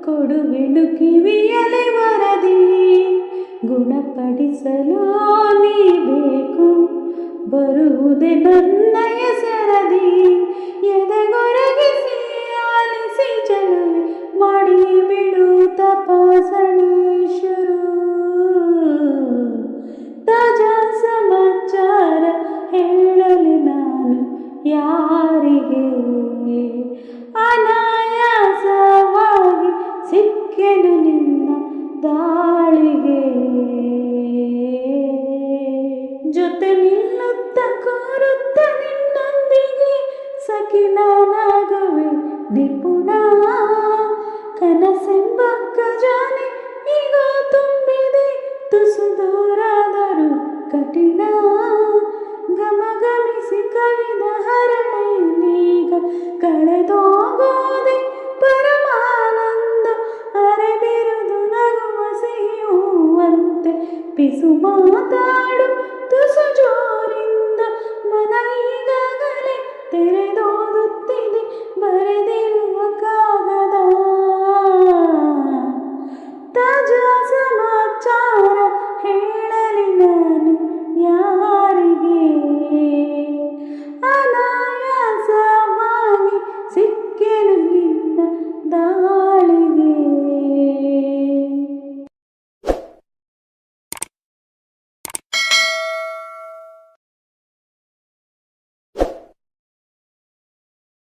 ಕೊಡುವೆನು ಕಿವಿಯಲಿ ವರದಿ ಗುಣಪಡಿಸಲು ನೀ ಬೇಕು ಬರುವುದೇ ನನ್ನಯ ಸರದಿ ಎದೆಗೊರಗಿಸಿ ಆಲಿಸಿ ಚಲನೆ ಮಾಡಿ ಬಿಡು ತಪಾಸಣೆ ಶುರು ತಾಜಾ ಸಮಾಚಾರ ಹೇಳಲಿ ನಾನು ಯಾರಿಗೆ ಅನಾಯಾಸವಾಗಿ ಸಿಕ್ಕೆನು ನಿನ್ನ ದಾಳಿಗೆ ಜೊತೆ ನಿಲ್ಲುತ್ತ ಕೋರುತ್ತ ನಿನ್ನೊಂದಿಗೆ ಸಖಿ ನಾನಾಗುವೆ ನಿಪುಣ ಕನಸೆಂಬ ಖಜಾನೆ ಈಗ ತುಂಬಿದೆ ತುಸು ದೂರಾದರೂ ಕಠಿಣ